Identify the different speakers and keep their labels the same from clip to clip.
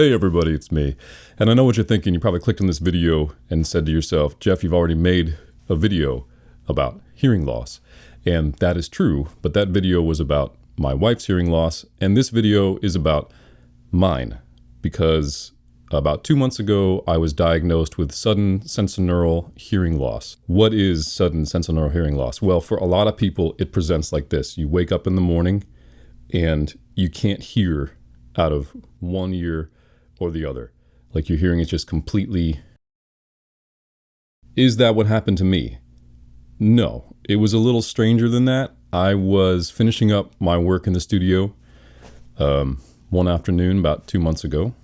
Speaker 1: Hey everybody, it's me. And I know what you're thinking. You probably clicked on this video and said to yourself, Geoff, you've already made a video about hearing loss. And that is true, but that video was about my wife's hearing loss, and this video is about mine. Because about 2 months ago, I was diagnosed with sudden sensorineural hearing loss. What is sudden sensorineural hearing loss? Well, for a lot of people, it presents like this. You wake up in the morning and you can't hear out of one ear or the other. Like your hearing is just completely... Is that what happened to me? No, it was a little stranger than that. I was finishing up my work in the studio one afternoon about 2 months ago.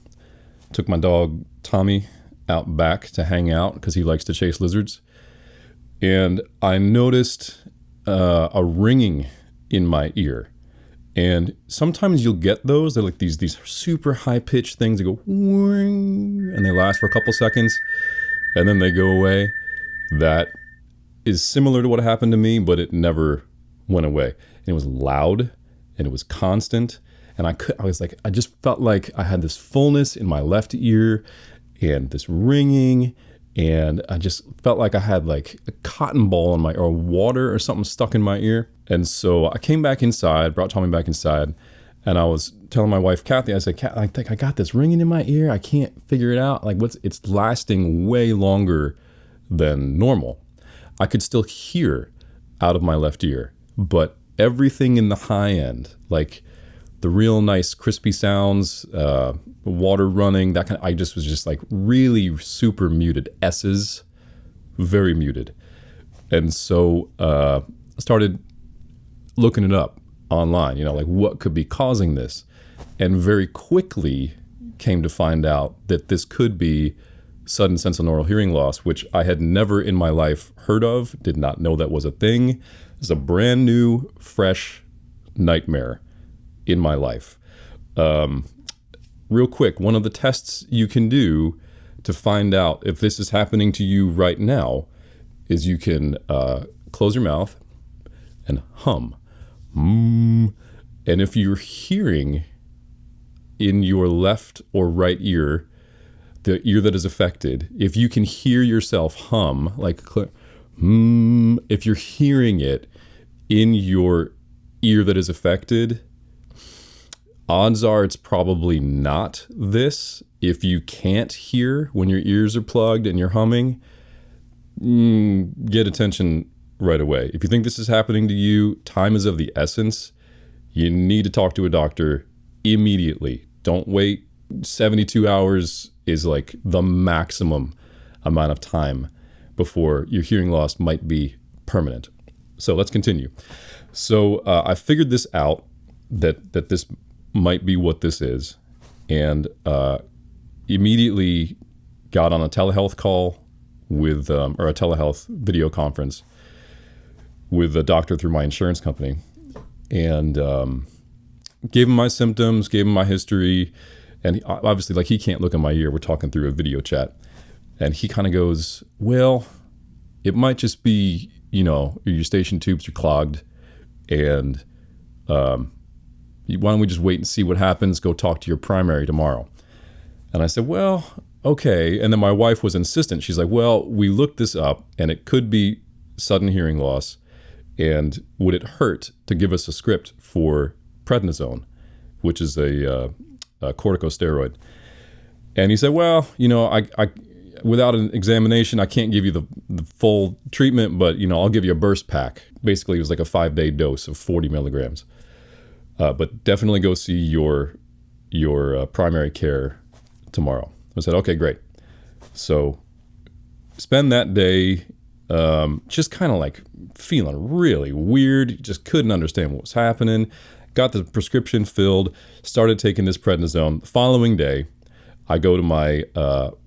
Speaker 1: Took my dog Tommy out back to hang out because he likes to chase lizards. And I noticed a ringing in my ear. And sometimes you'll get those. They're like these super high-pitched things that go whing, and they last for a couple seconds, and then they go away. That is similar to what happened to me, but it never went away. And it was loud, and it was constant. And I just felt like I had this fullness in my left ear, and this ringing, and I just felt like I had like a cotton ball in my, or water or something stuck in my ear. And so I came back inside, brought Tommy back inside, and I was telling my wife, Kathy, I said, I think I got this ringing in my ear. I can't figure it out. Like it's lasting way longer than normal. I could still hear out of my left ear, but everything in the high end, like the real nice crispy sounds, water running, that kind of, I just was just like really super muted. S's, very muted. And so I started looking it up online, like what could be causing this, and very quickly came to find out that this could be sudden sensorineural hearing loss, which I had never in my life heard of, did not know that was a thing. It's a brand new, fresh nightmare in my life. Real quick, one of the tests you can do to find out if this is happening to you right now is you can close your mouth and hum. And if you're hearing in your left or right ear, the ear that is affected, if you can hear yourself hum, like if you're hearing it in your ear that is affected, odds are it's probably not this. If you can't hear when your ears are plugged and you're humming, get attention right away. If you think this is happening to you, time is of the essence. You need to talk to a doctor immediately. Don't wait. 72 hours is like the maximum amount of time before your hearing loss might be permanent. So let's continue. So I figured this out, that this might be what this is, and immediately got on a telehealth call with, or a telehealth video conference with a doctor through my insurance company, and gave him my symptoms, gave him my history, and obviously, like, he can't look in my ear. We're talking through a video chat, and he kind of goes, well, it might just be, your eustachian tubes are clogged, and why don't we just wait and see what happens? Go talk to your primary tomorrow. And I said, well, okay. And then my wife was insistent. She's like, well, we looked this up, and it could be sudden hearing loss. And would it hurt to give us a script for prednisone, which is a corticosteroid? And he said, well, I without an examination, I can't give you the full treatment, but, I'll give you a burst pack. Basically, it was like a 5-day dose of 40 milligrams. But definitely go see your primary care tomorrow. I said, okay, great. So spend that day just kind of like feeling really weird, just couldn't understand what was happening. Got the prescription filled, started taking this prednisone. The following day, I go to my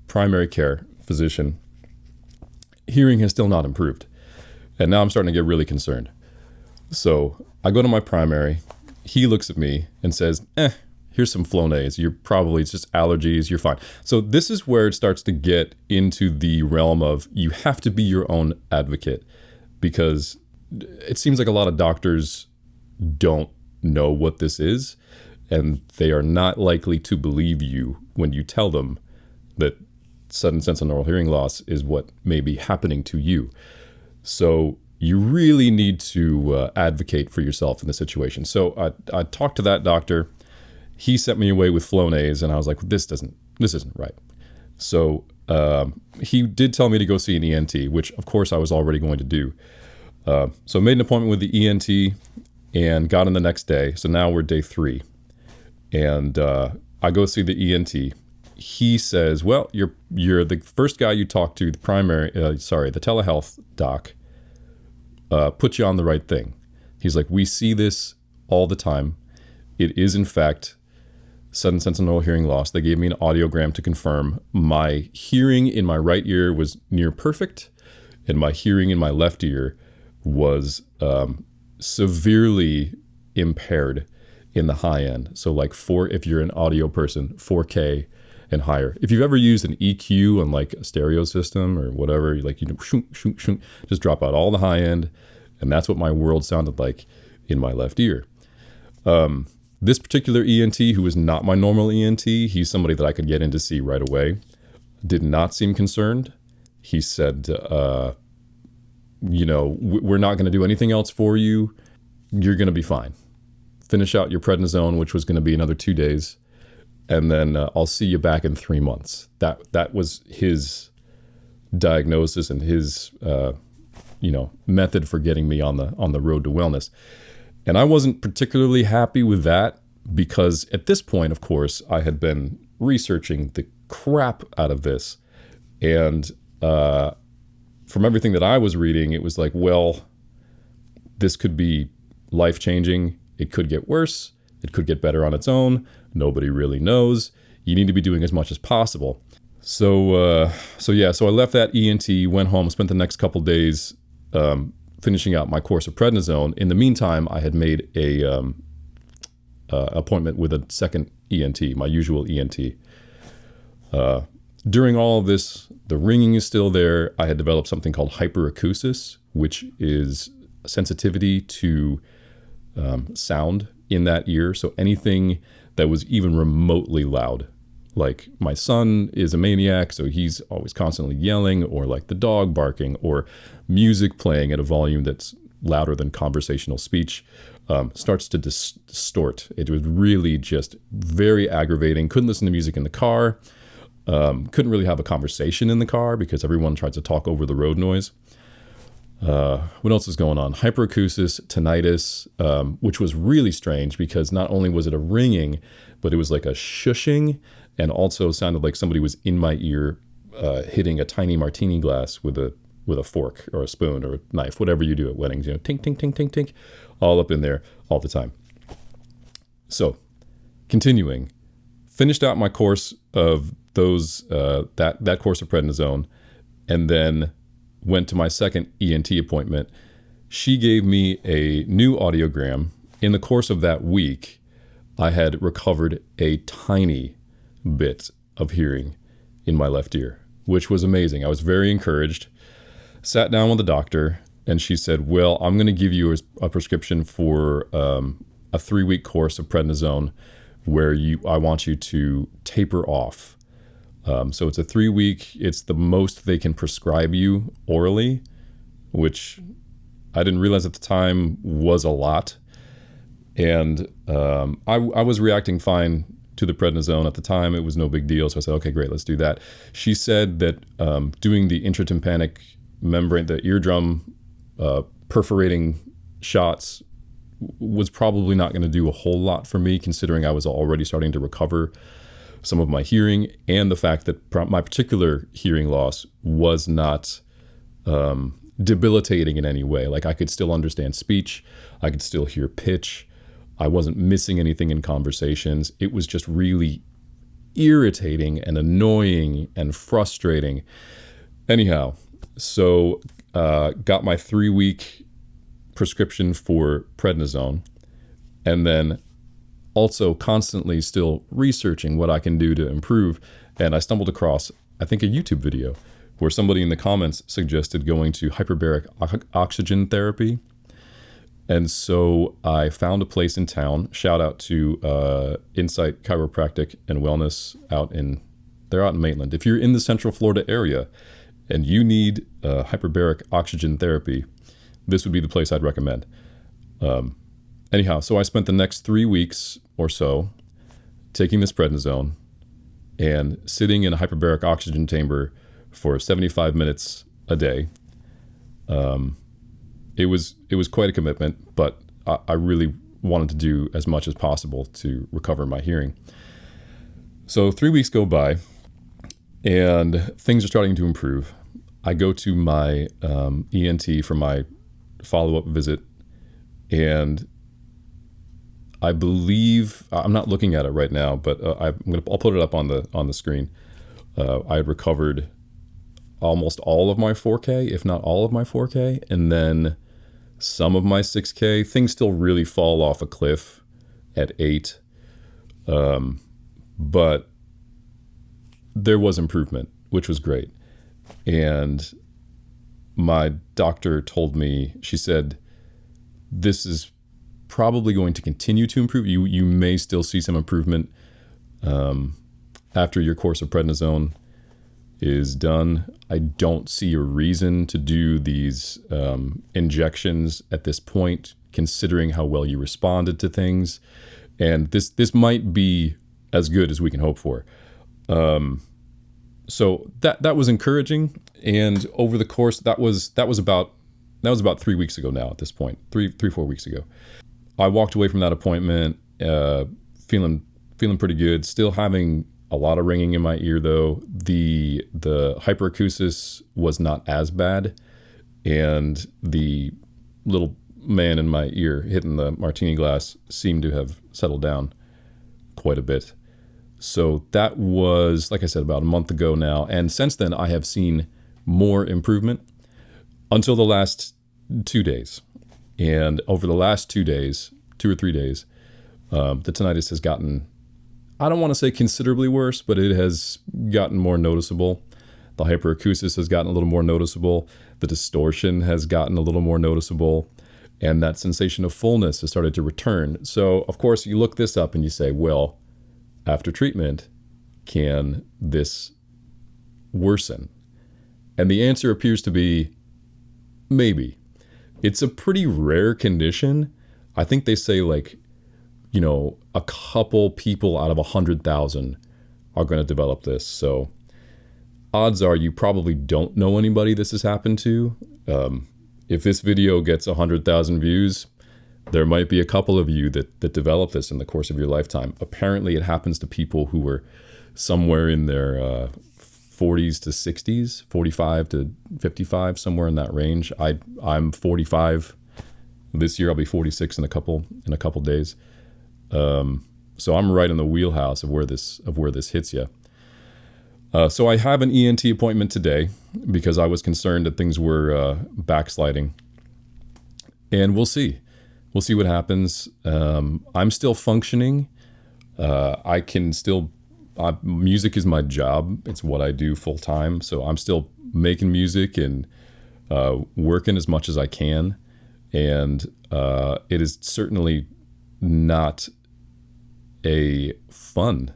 Speaker 1: primary care physician. Hearing has still not improved. And now I'm starting to get really concerned. So I go to my primary. He looks at me and says, here's some Flonase. It's just allergies. You're fine. So this is where it starts to get into the realm of you have to be your own advocate, because it seems like a lot of doctors don't know what this is. and they are not likely to believe you when you tell them that sudden sensorineural hearing loss is what may be happening to you. So you really need to advocate for yourself in the situation. So I talked to that doctor. He sent me away with Flonase, and I was like, this isn't right. So he did tell me to go see an ENT, which of course I was already going to do. So I made an appointment with the ENT and got in the next day. So now we're day 3. And I go see the ENT. He says, well, you're the first guy you talked to, the telehealth doc, put you on the right thing. He's like, we see this all the time. It is in fact sudden sensorineural hearing loss. They gave me an audiogram to confirm. My hearing in my right ear was near perfect, and my hearing in my left ear was severely impaired in the high end. So like if you're an audio person, 4K and higher. If you've ever used an EQ on like a stereo system or whatever, like, just drop out all the high end. And that's what my world sounded like in my left ear. This particular ENT, who is not my normal ENT, he's somebody that I could get in to see right away, did not seem concerned. He said, we're not going to do anything else for you. You're going to be fine. Finish out your prednisone, which was going to be another 2 days. And then I'll see you back in 3 months. That was his diagnosis and his, method for getting me on the road to wellness. And I wasn't particularly happy with that because at this point, of course, I had been researching the crap out of this. And from everything that I was reading, it was like, well, this could be life-changing. It could get worse. It could get better on its own. Nobody really knows. You need to be doing as much as possible. So I left that ENT, went home, spent the next couple days finishing out my course of prednisone. In the meantime, I had made a appointment with a second ENT, my usual ENT. During all of this, the ringing is still there. I had developed something called hyperacusis, which is sensitivity to sound in that ear. So anything that was even remotely loud, like my son is a maniac, so he's always constantly yelling, or like the dog barking, or music playing at a volume that's louder than conversational speech, starts to distort. It was really just very aggravating. Couldn't listen to music in the car. Couldn't really have a conversation in the car because everyone tried to talk over the road noise. What else is going on? Hyperacusis, tinnitus, which was really strange because not only was it a ringing, but it was like a shushing, and also sounded like somebody was in my ear hitting a tiny martini glass with a fork or a spoon or a knife, whatever you do at weddings, tink, tink, tink, tink, tink, all up in there all the time. So, continuing, finished out my course of those that course of prednisone, and then went to my second ENT appointment. She gave me a new audiogram. In the course of that week, I had recovered a tiny bit of hearing in my left ear, which was amazing. I was very encouraged. Sat down with the doctor, and she said, well, I'm going to give you a prescription for a 3-week course of prednisone where I want you to taper off. So it's a 3-week, it's the most they can prescribe you orally, which I didn't realize at the time was a lot. And I was reacting fine to the prednisone at the time. It was no big deal. So I said, okay, great, let's do that. She said that doing the intratympanic membrane, the eardrum perforating shots was probably not going to do a whole lot for me, considering I was already starting to recover some of my hearing, and the fact that my particular hearing loss was not debilitating in any way. Like I could still understand speech. I could still hear pitch. I wasn't missing anything in conversations. It was just really irritating and annoying and frustrating. Anyhow, so got my 3-week prescription for prednisone, and then also constantly still researching what I can do to improve. And I stumbled across, I think, a YouTube video where somebody in the comments suggested going to hyperbaric oxygen therapy. And so I found a place in town. Shout out to Insight Chiropractic and Wellness they're out in Maitland. If you're in the Central Florida area and you need hyperbaric oxygen therapy, this would be the place I'd recommend. Anyhow, so I spent the next 3 weeks or so taking this prednisone and sitting in a hyperbaric oxygen chamber for 75 minutes a day. It was quite a commitment, but I really wanted to do as much as possible to recover my hearing. So 3 weeks go by, and things are starting to improve. I go to my ENT for my follow-up visit, and I believe, I'm not looking at it right now, but I'll put it up on the screen. I had recovered almost all of my 4K, if not all of my 4K, and then some of my 6K. Things still really fall off a cliff at 8, but there was improvement, which was great. And my doctor told me, she said, this is probably going to continue to improve. You may still see some improvement after your course of prednisone is done. I don't see a reason to do these injections at this point, considering how well you responded to things. And this might be as good as we can hope for. So that was encouraging. And over the course, that was about 3 weeks ago now at this point, 4 weeks ago. I walked away from that appointment feeling pretty good, still having a lot of ringing in my ear though. The hyperacusis was not as bad, and the little man in my ear hitting the martini glass seemed to have settled down quite a bit. So that was, like I said, about a month ago now. And since then, I have seen more improvement until the last 2 days. And over the last 2 days, 2 or 3 days, the tinnitus has gotten, I don't want to say considerably worse, but it has gotten more noticeable. The hyperacusis has gotten a little more noticeable. The distortion has gotten a little more noticeable. And that sensation of fullness has started to return. So, of course, you look this up and you say, well, after treatment, can this worsen? And the answer appears to be maybe. It's a pretty rare condition. I think they say a couple people out of 100,000 are going to develop this. So odds are you probably don't know anybody this has happened to. If this video gets 100,000 views, there might be a couple of you that develop this in the course of your lifetime. Apparently it happens to people who were somewhere in their 40s to 60s, 45 to 55, somewhere in that range. I'm 45 this year. I'll be 46 in a couple days. So I'm right in the wheelhouse of where this hits you. So I have an ENT appointment today because I was concerned that things were backsliding, and we'll see what happens. I'm still functioning. I can still. Music is my job. It's what I do full time. So I'm still making music and working as much as I can. And it is certainly not a fun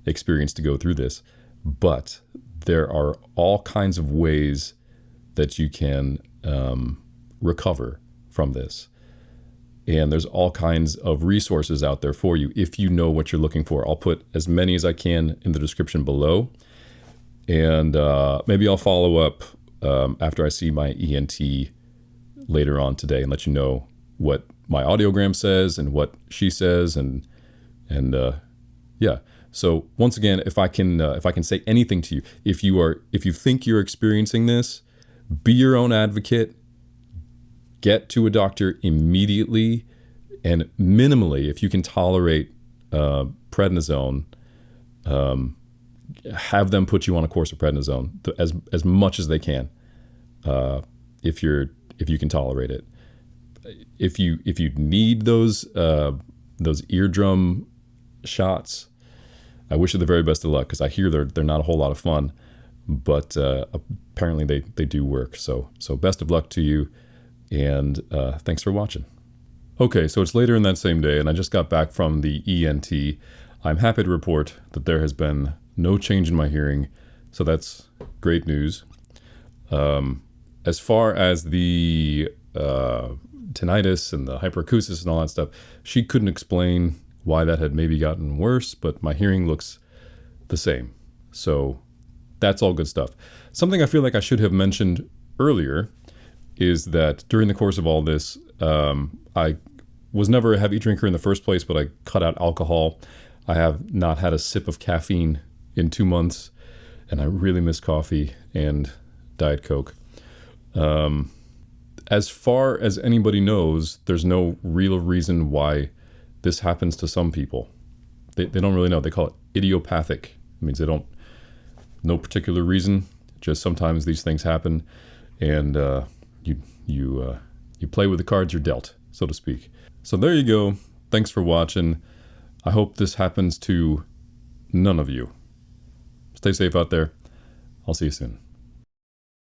Speaker 1: experience to go through this. But there are all kinds of ways that you can recover from this. And there's all kinds of resources out there for you if you know what you're looking for. I'll put as many as I can in the description below. And maybe I'll follow up after I see my ENT later on today and let you know what my audiogram says and what she says. And yeah. So once again, if I can say anything to you, if you think you're experiencing this, be your own advocate. Get to a doctor immediately, and minimally, if you can tolerate prednisone, have them put you on a course of prednisone as much as they can, if you can tolerate it. If you need those eardrum shots, I wish you the very best of luck, because I hear they're not a whole lot of fun, but apparently they do work. So best of luck to you. And thanks for watching. Okay, so it's later in that same day, and I just got back from the ENT. I'm happy to report that there has been no change in my hearing, so that's great news. As far as the tinnitus and the hyperacusis and all that stuff, she couldn't explain why that had maybe gotten worse, but my hearing looks the same. So that's all good stuff. Something I feel like I should have mentioned earlier is that during the course of all this, I was never a heavy drinker in the first place, but I cut out alcohol. I have not had a sip of caffeine in 2 months, and I really miss coffee and Diet Coke. As far as anybody knows, there's no real reason why this happens to some people. They don't really know. They call it idiopathic. It means they don't, no particular reason. Just sometimes these things happen, and you play with the cards you're dealt, so to speak. So there you go. Thanks for watching. I hope this happens to none of you. Stay safe out there. I'll see you soon.